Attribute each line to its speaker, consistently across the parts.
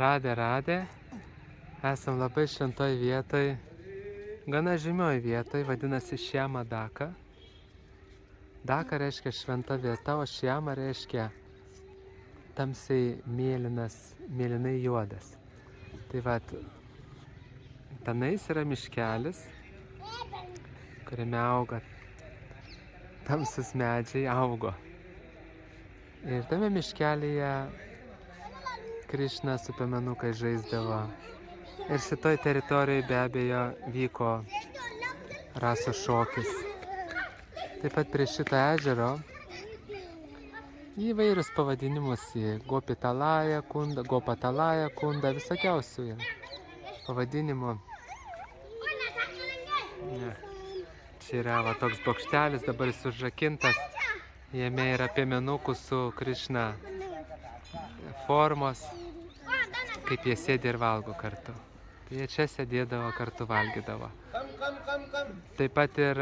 Speaker 1: Radė. Esam labai šventoj vietoj, gana žymioj vietoj, vadinasi Šiama Daka. Daka reiškia šventa vieta, o Šiama reiškia tamsiai mėlynas, mėlynai juodas. Tai vat, tenais yra miškelis, kuriame auga tamsus medžiai augo. Ir tame miškelyje Krišna su piemenukais žaisdavo. Ir šitoj teritorijai be abejo vyko rasos šokis. Taip pat prie šito ežero įvairius pavadinimus į Gopitalaja kunda, Gopatalaja kunda, visokiausių pavadinimų. Čia yra va, toks bokštelis, dabar jis užrakintas. Jame yra piemenukų su Krišna formos, kaip jie sėdi ir valgo kartu. Tai jie čia sėdėdavo, kartu valgydavo. Taip pat ir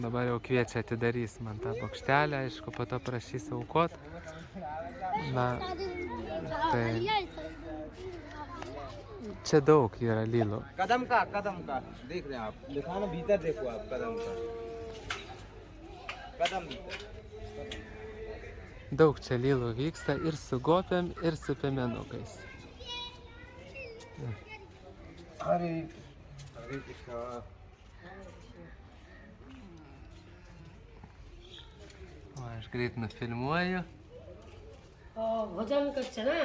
Speaker 1: dabar jau kviečia atidarys man tą bokštelę, aišku, po to prašys aukot. Na, tai čia daug yra lylų.
Speaker 2: कदम का देख रहे हैं आप, दिखाना भीतर देखो आप कदम भीतर.
Speaker 1: Daug čia lylų vyksta ir su gopėm, ir su piemenukais.
Speaker 2: Hare Krishna.
Speaker 1: O, aš greit nufilmuoju.
Speaker 3: भोजन करছে ना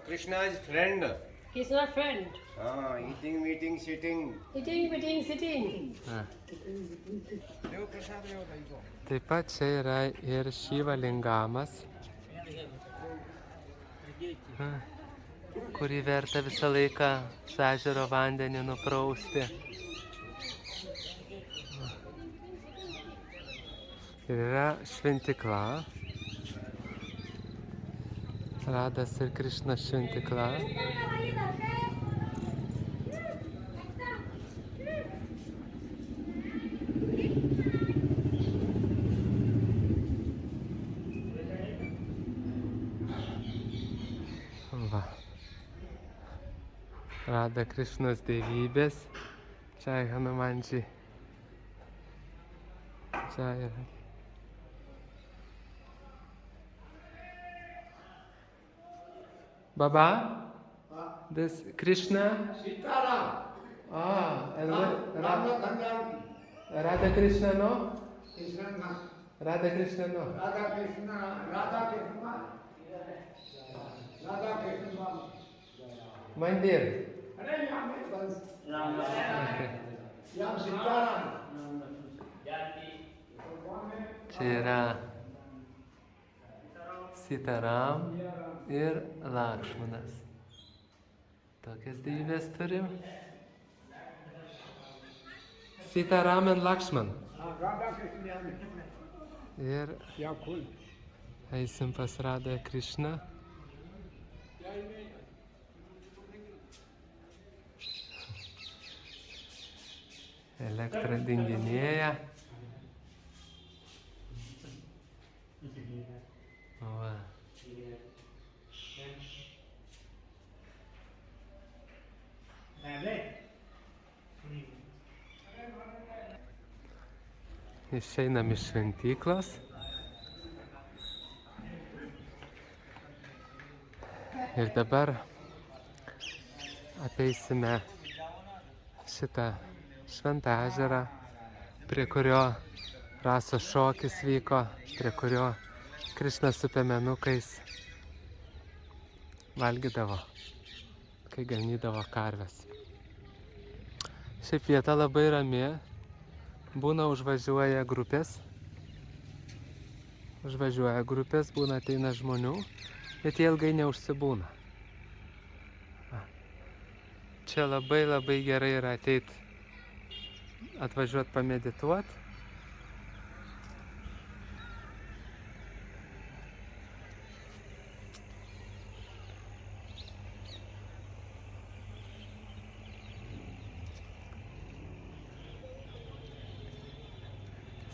Speaker 2: Krishna is friend.
Speaker 3: Krishna friend
Speaker 2: Eating, meeting, sitting.
Speaker 3: sitting
Speaker 1: Taip pat čia yra ir Šiva Lingamas, kurį verta visą laiką su ežero vandenį nuprausti. Ir yra šventikla, Radas ir Krišna šventikla. Va. Rada Krišnos dievybės. Čia Hanumanji. Čia yra. Baba? This Krishna?
Speaker 2: Sitaram.
Speaker 1: And
Speaker 2: Rama
Speaker 1: Radha Krishna no?
Speaker 2: Krishna.
Speaker 1: Radha Krishna no?
Speaker 2: Radha Krishna.
Speaker 1: Mandir.
Speaker 2: Yam Sitaram.
Speaker 1: Čia yra Sitaram ir Lakšmanas. Tokias dievybės turim. Sitaram and Lakšman.
Speaker 2: Radha Krishna.
Speaker 1: Ir eisim pas Radha Krishna. Elektra dinginėja. Va. Išeinam iš šventyklos. Ir dabar apeisime šitą šventą ežerą, prie kurio rasos šokis vyko, prie kurio Krišna su piemenukais valgydavo, kai ganydavo karves. Šiaip vieta labai rami, būna užvažiuoja grupės, būna ateina žmonių, bet jie ilgai neužsibūna. Čia labai gerai yra ateit, atvažiuot pamedituot.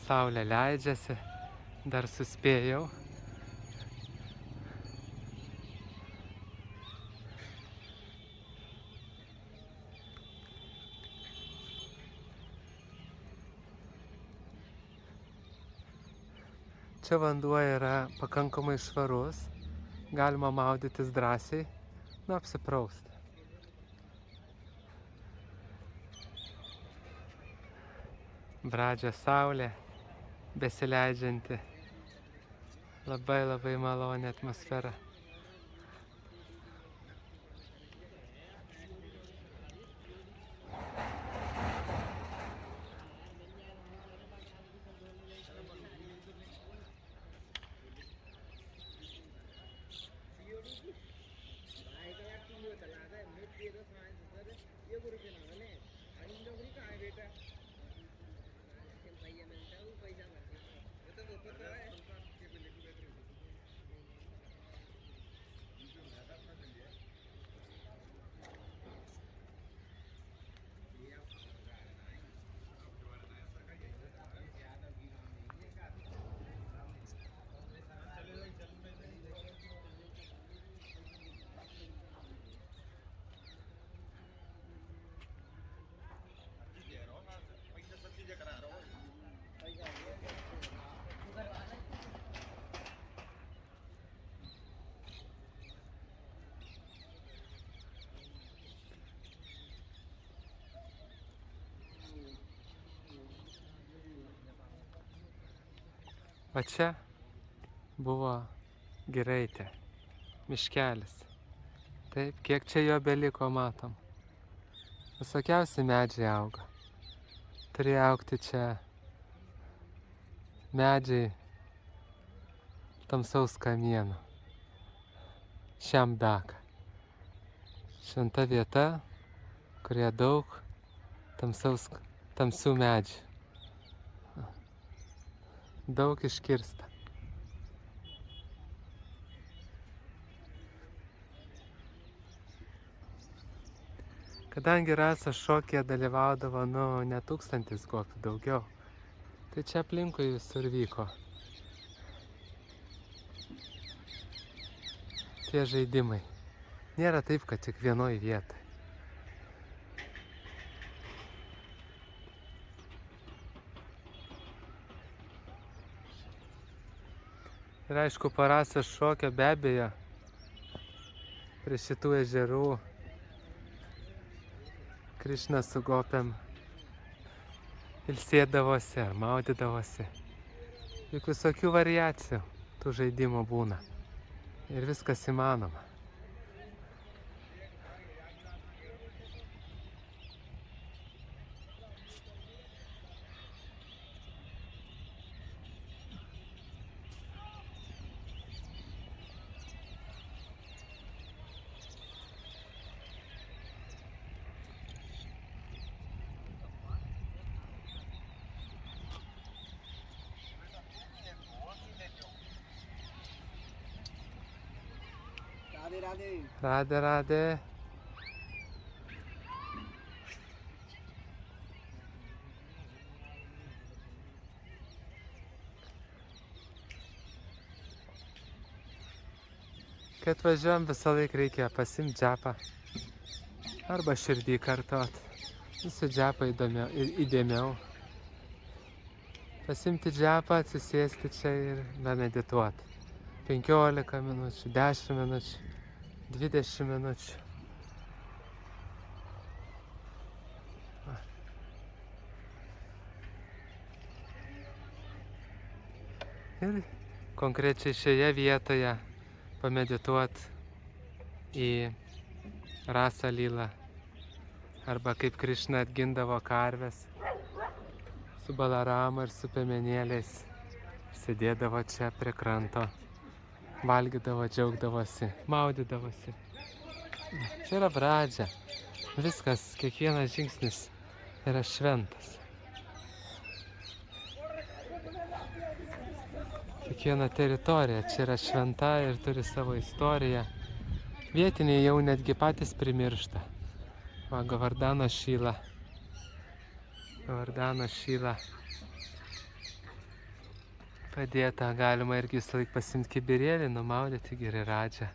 Speaker 1: Saulė leidžiasi, dar suspėjau. Čia vanduo yra pakankamai švarus, galima maudytis drąsiai, nu apsiprausti. Bradžio saulė, besileidžianti, labai maloni atmosfera. O čia buvo giraitė, miškelis. Taip, kiek čia jo beliko, matom. Visokiausi medžiai auga. Turėjo augti čia medžiai tamsaus kamieno. Šemdaka. Šventa vieta, kurioje daug tamsių medžių. Daug iškirsta. Kadangi rasos šokyje dalyvaudavo, ne 1000 gopių, daugiau, tai čia aplinkui visur vyko tie žaidimai. Nėra taip, kad tik vienoj vietoj. Ir aišku, po rasos šokio be abejo prie šitų ežerų Krišna su gopiam ilsėdavosi ar maudydavosi. Juk visokių variacijų tų žaidimų būna. Ir viskas įmanoma. Radhe Radhe. Kai atvažiuojam, visą laiką reikia pasiimti džapą arba širdį kartot. Su džapą įdėmiau. Pasimti džapą, atsisėsti čia ir medituoti. 15 minučių, 10 minučių, 20 minučių. Ir konkrečiai šioje vietoje pamedituoti į Rasa Lylą. Arba kaip Krišna atgindavo karves su Balarama ir su piemenėliais. Sėdėdavo čia prie kranto. Valgydavo, džiaugdavosi, maudydavosi. Čia yra Bradža. Viskas, kiekvienas žingsnis yra šventas. Kiekviena teritorija čia yra šventa ir turi savo istoriją. Vietiniai jau netgi patys primiršta. Va, Govardhano Šyla. Govardhano Šyla. Padėta, galima irgi visą laiką pasimti kibirėlį, numaudyti Giridžą.